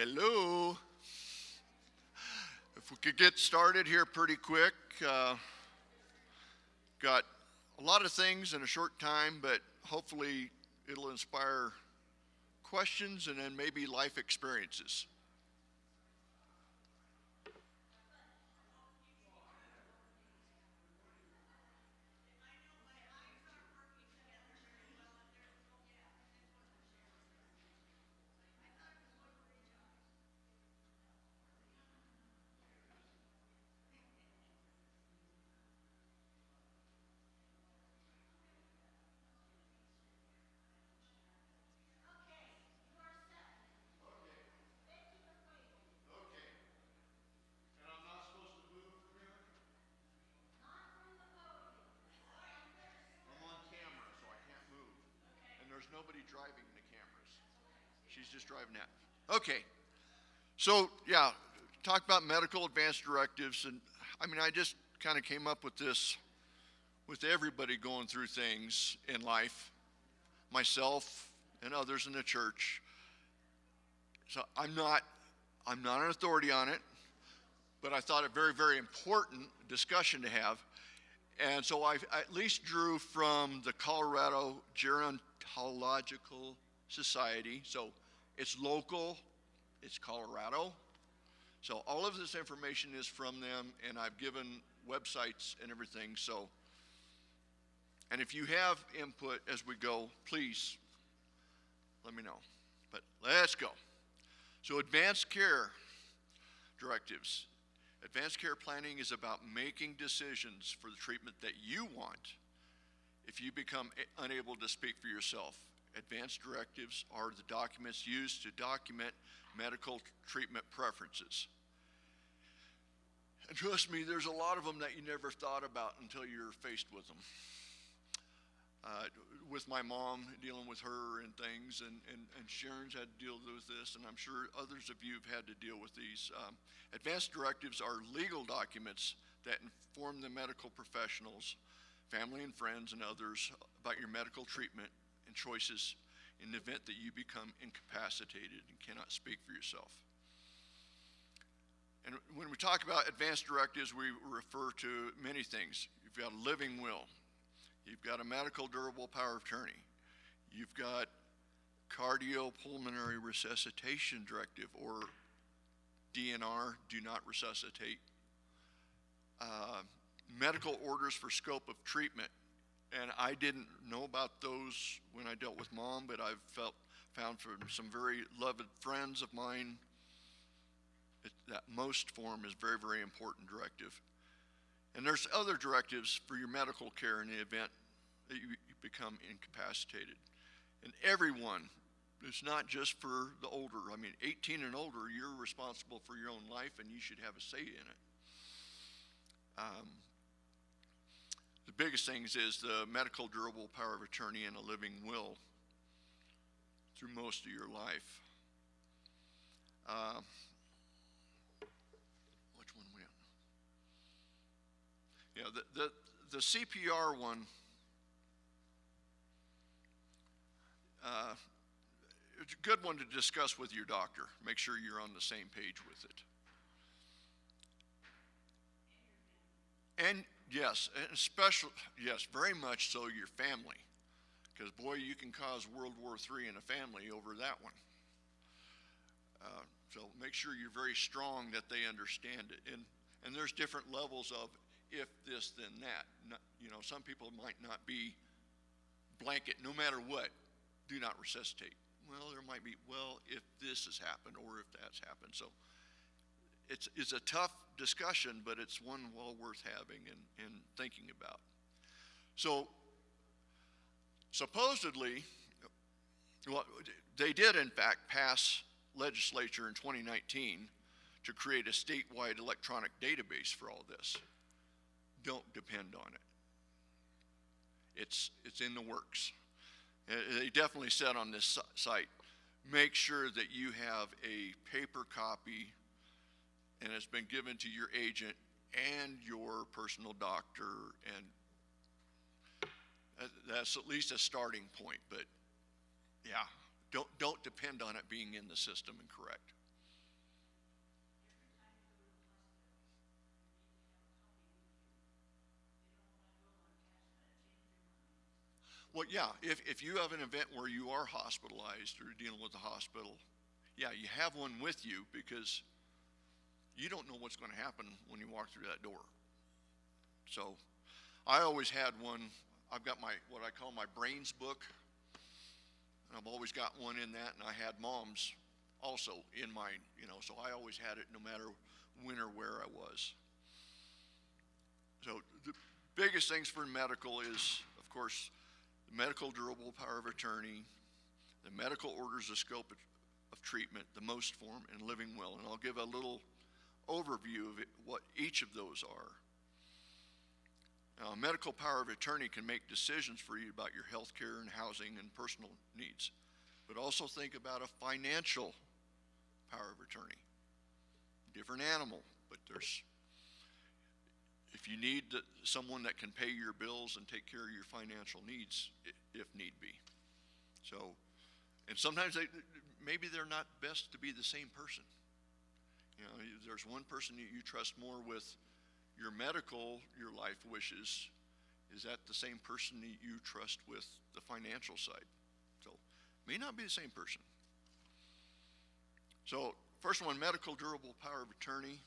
Hello. If we could get started here pretty quick. Got a lot of things in a short time, but hopefully it'll inspire questions and then maybe life experiences. I'm on camera, so I can't move. And there's nobody driving the cameras. She's just driving that. Okay. So, yeah, talk about medical advanced directives. And I mean, I just kind of came up with this with everybody going through things in life, myself and others in the church. So I'm not an authority on it, but I thought it very, very important discussion to have. And so I at least drew from the Colorado Gerontological Society. So it's local, it's Colorado. So all of this information is from them, and I've given websites and everything. So, and if you have input as we go, please let me know. But let's go. So advanced care directives. Advanced care planning is about making decisions for the treatment that you want if you become unable to speak for yourself. Advanced directives are the documents used to document medical treatment preferences. And trust me, there's a lot of them that you never thought about until you're faced with them. With my mom, dealing with her and things, and Sharon's had to deal with this, and I'm sure others of you have had to deal with these. Advanced directives are legal documents that inform the medical professionals, family and friends and others about your medical treatment and choices in the event that you become incapacitated and cannot speak for yourself. And when we talk about advanced directives, we refer to many things. You've got a living will. You've got a medical durable power of attorney. You've got cardiopulmonary resuscitation directive, or DNR, do not resuscitate. Medical orders for scope of treatment. And I didn't know about those when I dealt with Mom, but I've found from some very loved friends of mine that most form is very, very important directive. And there's other directives for your medical care in the event that you become incapacitated. And everyone, it's not just for the older. I mean, 18 and older, you're responsible for your own life and you should have a say in it. The biggest things is the medical durable power of attorney and a living will through most of your life. Which one went? Yeah, the CPR one, it's a good one to discuss with your doctor. Make sure you're on the same page with it. And yes, and especially, yes, very much so your family. Because boy, you can cause World War III in a family over that one. So make sure you're very strong that they understand it. And there's different levels of if this, then that. You know, some people might not be blanket, no matter what, do not resuscitate. Well, there might be, well, if this has happened or if that's happened. So it's a tough discussion, but it's one well worth having and thinking about. So supposedly, well, they did in fact pass legislature in 2019 to create a statewide electronic database for all this. Don't depend on it. It's in the works. They definitely said on this site, make sure that you have a paper copy and it's been given to your agent and your personal doctor, and that's at least a starting point. But yeah, don't depend on it being in the system and correct. Well, yeah, if you have an event where you are hospitalized or dealing with the hospital, yeah, you have one with you because you don't know what's going to happen when you walk through that door. So I always had one. I've got my, what I call my brains book. And I've always got one in that, and I had Mom's also in mine, so I always had it no matter when or where I was. So the biggest things for medical is, of course, the medical durable power of attorney, the medical orders of scope of treatment, the most form, and living will. And I'll give a little overview of it, what each of those are. Now, a medical power of attorney can make decisions for you about your health care and housing and personal needs, but also think about a financial power of attorney. Different animal, but if you need someone that can pay your bills and take care of your financial needs, if need be. So, and sometimes maybe they're not best to be the same person. There's one person you trust more with your life wishes. Is that the same person that you trust with the financial side? So, may not be the same person. So, first one, medical durable power of attorney.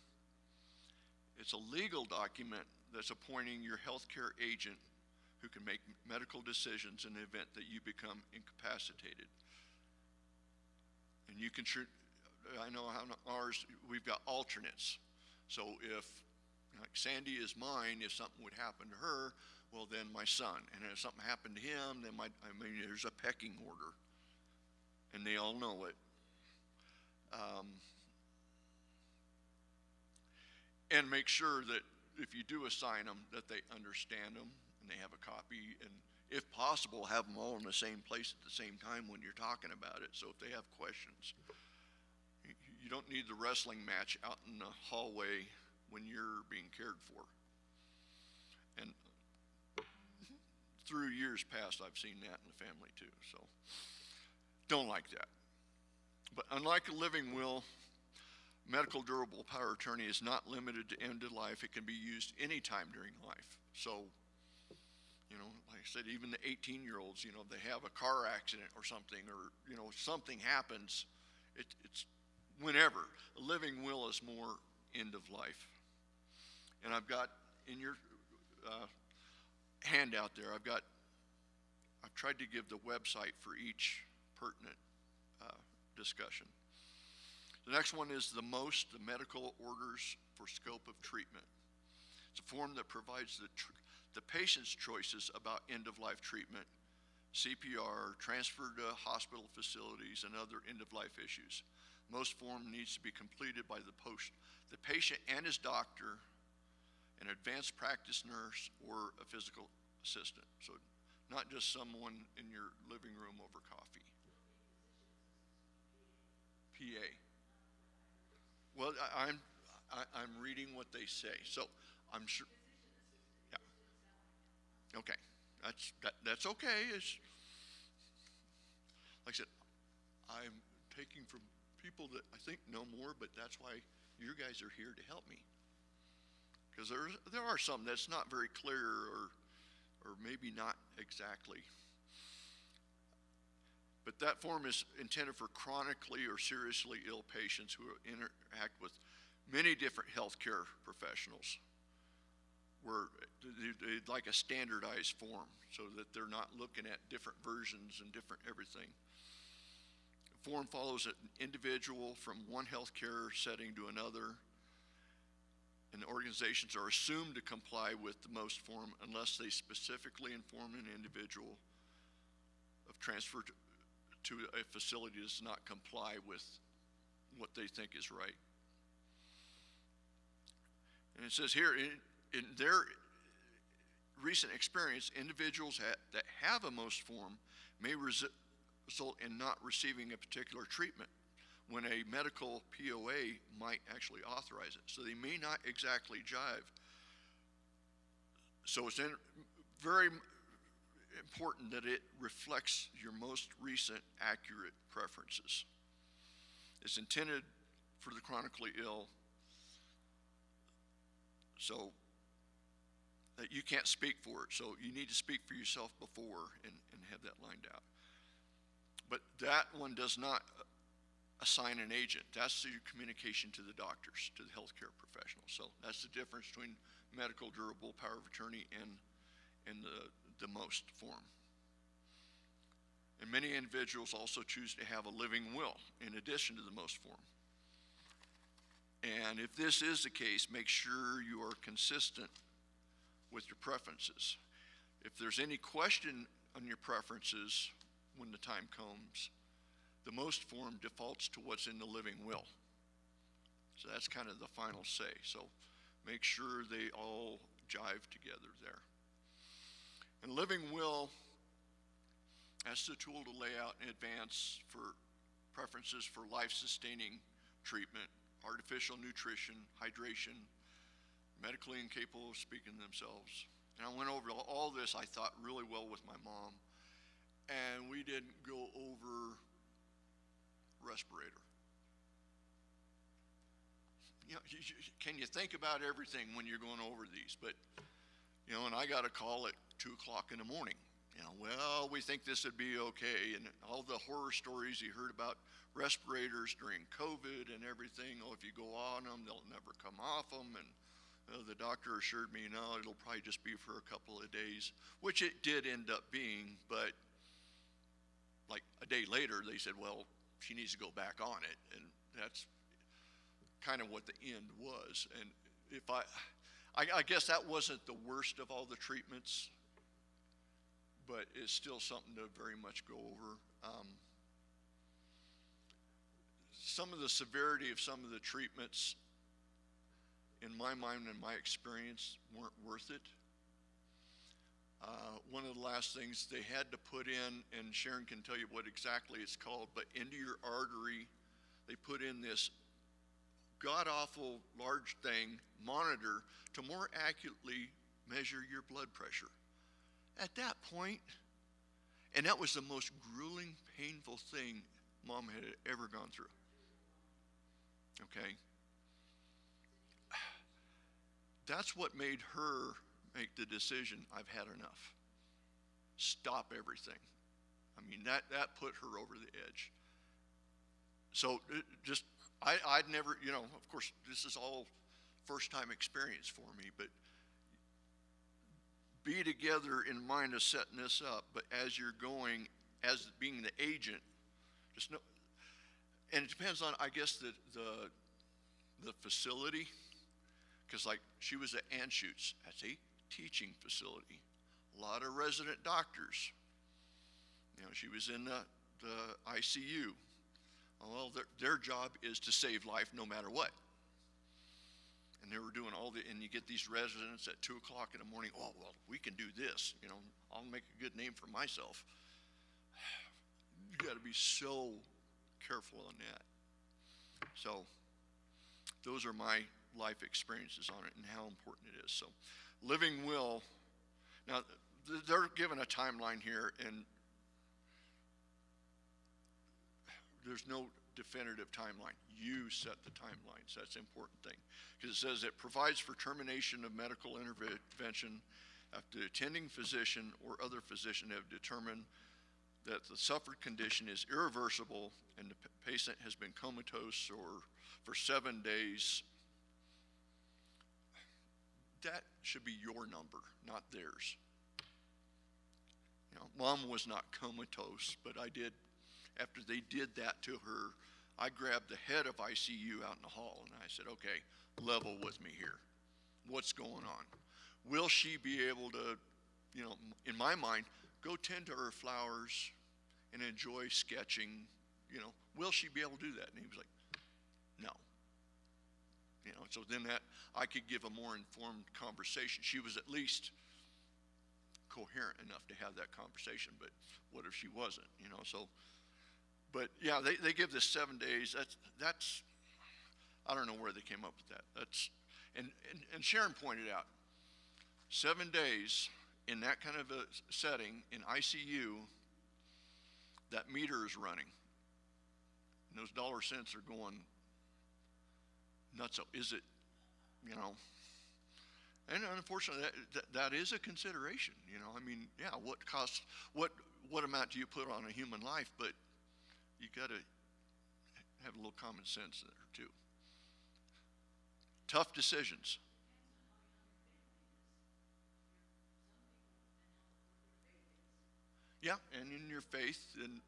It's a legal document that's appointing your healthcare agent who can make medical decisions in the event that you become incapacitated. And you can, I know how ours, we've got alternates. So if, like Sandy is mine, if something would happen to her, well then my son. And if something happened to him, then there's a pecking order. And they all know it. And make sure that if you do assign them, that they understand them and they have a copy, and if possible, have them all in the same place at the same time when you're talking about it. So if they have questions, you don't need the wrestling match out in the hallway when you're being cared for. And through years past, I've seen that in the family too. So don't like that. But unlike a living will, medical durable power of attorney is not limited to end of life. It can be used anytime during life. So, like I said, even the 18-year-olds, they have a car accident or something, or, something happens, it's whenever. A living will is more end of life. And I've got in your handout there, I've tried to give the website for each pertinent discussion. The next one is the medical orders for scope of treatment. It's a form that provides the patient's choices about end-of-life treatment, CPR, transfer to hospital facilities, and other end-of-life issues. Most form needs to be completed by the patient and his doctor, an advanced practice nurse, or a physical assistant. So not just someone in your living room over coffee. PA. Well, I'm reading what they say, so I'm sure. Yeah. Okay, that's okay. Like I said, I'm taking from people that I think know more, but that's why you guys are here to help me. Because there are some that's not very clear, or maybe not exactly. But that form is intended for chronically or seriously ill patients who interact with many different healthcare professionals, where they'd like a standardized form so that they're not looking at different versions and different everything. The form follows an individual from one healthcare setting to another, and the organizations are assumed to comply with the most form unless they specifically inform an individual of transfer to a facility that does not comply with what they think is right. And it says here, in their recent experience, individuals that have a most form may result in not receiving a particular treatment when a medical POA might actually authorize it. So they may not exactly jive. So it's very important that it reflects your most recent accurate preferences. It's intended for the chronically ill, so that you can't speak for it. So you need to speak for yourself before and have that lined out. But that one does not assign an agent. That's your communication to the doctors, to the healthcare professionals. So that's the difference between medical durable power of attorney and the most form. And many individuals also choose to have a living will in addition to the most form. And if this is the case, make sure you are consistent with your preferences. If there's any question on your preferences when the time comes, the most form defaults to what's in the living will. So that's kind of the final say. So make sure they all jive together there. And living will, that's the tool to lay out in advance for preferences for life-sustaining treatment, artificial nutrition, hydration, medically incapable of speaking themselves. And I went over all this, I thought, really well with my mom. And we didn't go over respirator. You know, can you think about everything when you're going over these? But, you know, and I got a call at 2 o'clock in the morning. You know, well, we think this would be okay. And all the horror stories you heard about respirators during COVID and everything. Oh, if you go on them, they'll never come off them. And the doctor assured me, no, it'll probably just be for a couple of days, which it did end up being. But like a day later, they said, well, she needs to go back on it. And that's kind of what the end was. And if I guess that wasn't the worst of all the treatments, but it's still something to very much go over. Some of the severity of some of the treatments, in my mind and my experience, weren't worth it. One of the last things they had to put in, and Sharon can tell you what exactly it's called, but into your artery, they put in this god-awful large thing, monitor, to more accurately measure your blood pressure. At that point, and that was the most grueling, painful thing Mom had ever gone through. Okay? That's what made her make the decision, I've had enough. Stop everything. I mean, that put her over the edge. So I'd never, you know, of course, this is all first time experience for me, but be together in mind of setting this up. But as you're going, as being the agent, just know, and it depends on, I guess, the facility, because like she was at Anschutz, that's a teaching facility. A lot of resident doctors. You know, she was in the ICU. Well, their job is to save life no matter what. And they were doing and you get these residents at 2 o'clock in the morning, oh, well, we can do this, you know, I'll make a good name for myself. You got to be so careful on that. So those are my life experiences on it and how important it is. So living will, now they're given a timeline here, and there's no definitive timeline. You set the timelines. That's the important thing. Because it says it provides for termination of medical intervention after the attending physician or other physician have determined that the suffered condition is irreversible and the patient has been comatose or for 7 days. That should be your number, not theirs. You know, Mom was not comatose, but I did. After they did that to her, I grabbed the head of ICU out in the hall and I said, okay, level with me here. What's going on? Will she be able to, you know, in my mind, go tend to her flowers and enjoy sketching? You know, will she be able to do that? And he was like, no. You know, so then that I could give a more informed conversation. She was at least coherent enough to have that conversation, but what if she wasn't, you know? So, but yeah, they give this 7 days. That's I don't know where they came up with that. That's and Sharon pointed out 7 days in that kind of a setting in ICU, that meter is running. And those dollar cents are going nuts. So is it, you know? And unfortunately, that is a consideration. You know, I mean, yeah, what what amount do you put on a human life, but you got to have a little common sense there too. Tough decisions. Yeah, and in your faith, and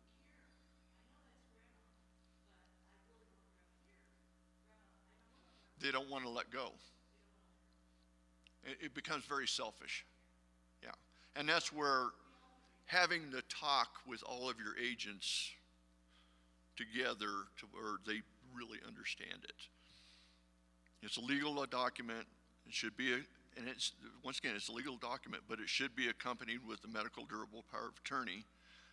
they don't want to let go. It becomes very selfish. Yeah, and that's where having the talk with all of your agents together to where they really understand it. It's a legal document. It should be and it's, once again, it's a legal document, but it should be accompanied with the medical durable power of attorney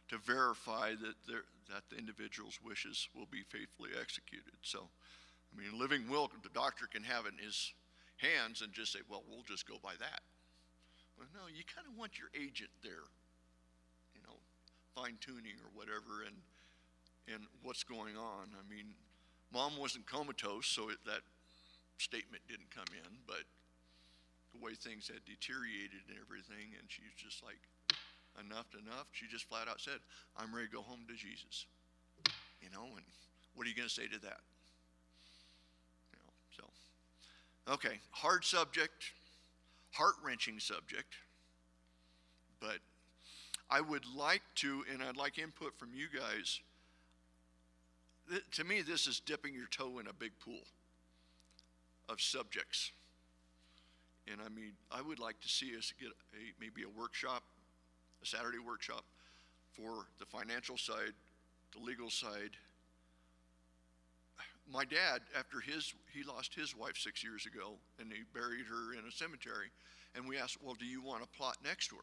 to verify that the individual's wishes will be faithfully executed. So, I mean, living will, the doctor can have it in his hands and just say, well, we'll just go by that. Well, no, you kind of want your agent there, you know, fine tuning or whatever, and what's going on. I mean, mom wasn't comatose, so that statement didn't come in, but the way things had deteriorated and everything, and she's just like, enough's enough. She just flat out said, I'm ready to go home to Jesus. You know, and what are you going to say to that? You know, so, okay, hard subject, heart-wrenching subject, but I would like to, and I'd like input from you guys. To me, this is dipping your toe in a big pool of subjects. And I mean, I would like to see us get maybe a workshop, a Saturday workshop for the financial side, the legal side. My dad, after he lost his wife 6 years ago, and he buried her in a cemetery, and we asked, well, do you want to plot next to her?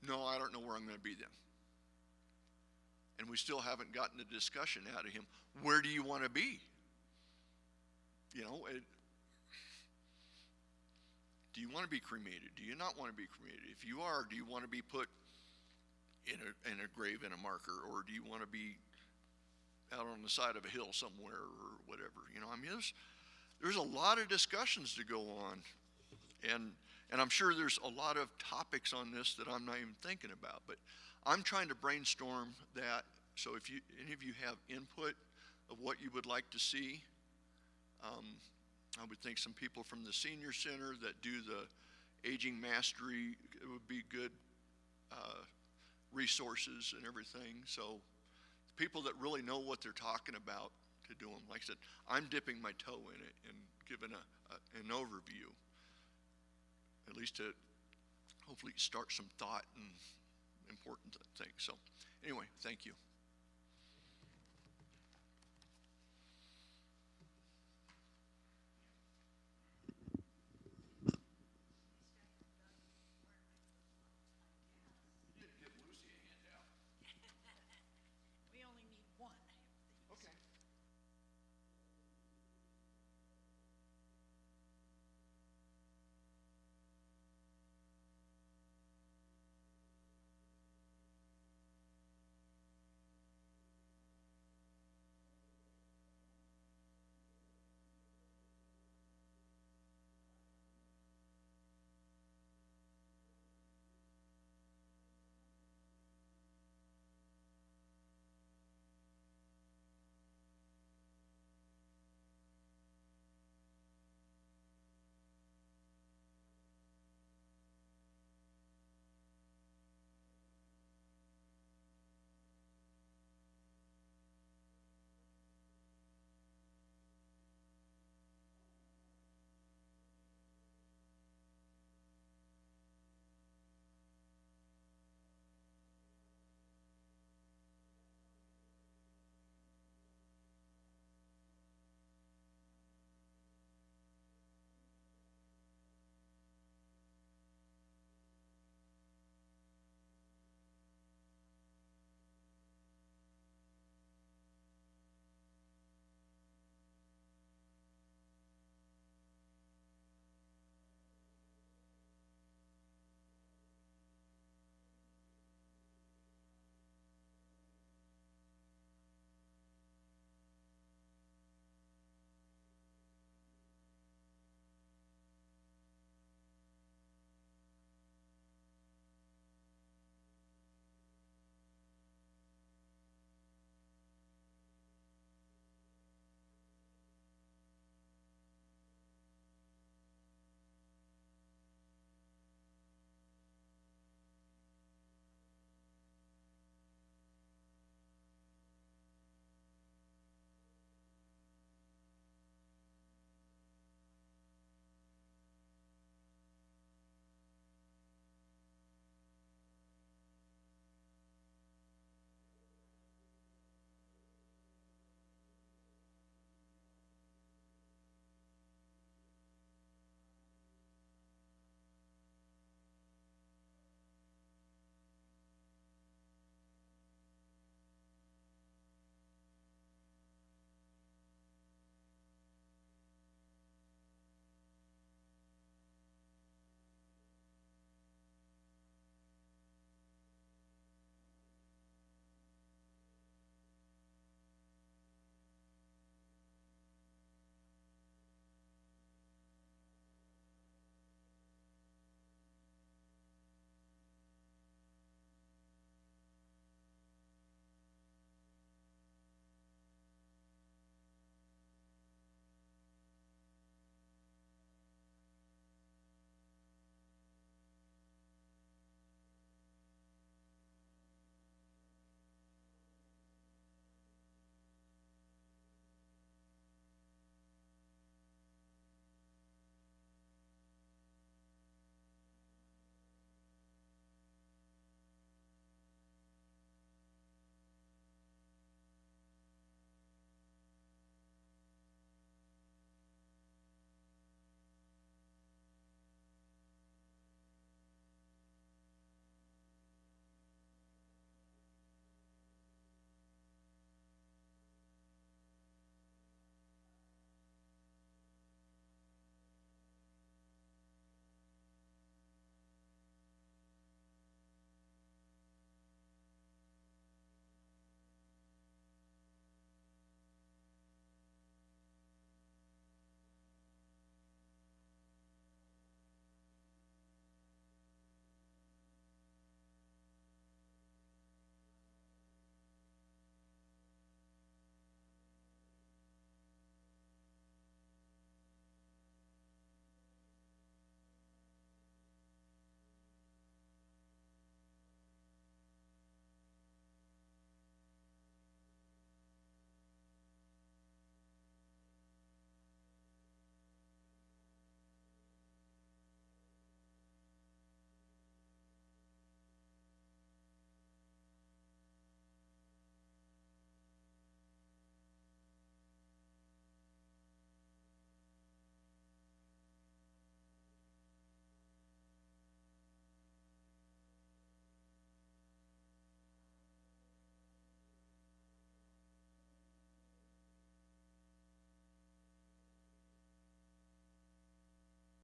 No, I don't know where I'm going to be then. And we still haven't gotten the discussion out of him. Where do you want to be? You know, do you want to be cremated? Do you not want to be cremated? If you are, do you want to be put in a grave in a marker, or do you want to be out on the side of a hill somewhere or whatever? You know, I mean, there's a lot of discussions to go on, and I'm sure there's a lot of topics on this that I'm not even thinking about, but I'm trying to brainstorm that. So if any of you have input of what you would like to see, I would think some people from the senior center that do the aging mastery, it would be good resources and everything. So people that really know what they're talking about to do them. Like I said, I'm dipping my toe in it and giving an overview, at least to hopefully start some thought and important things. So anyway, thank you.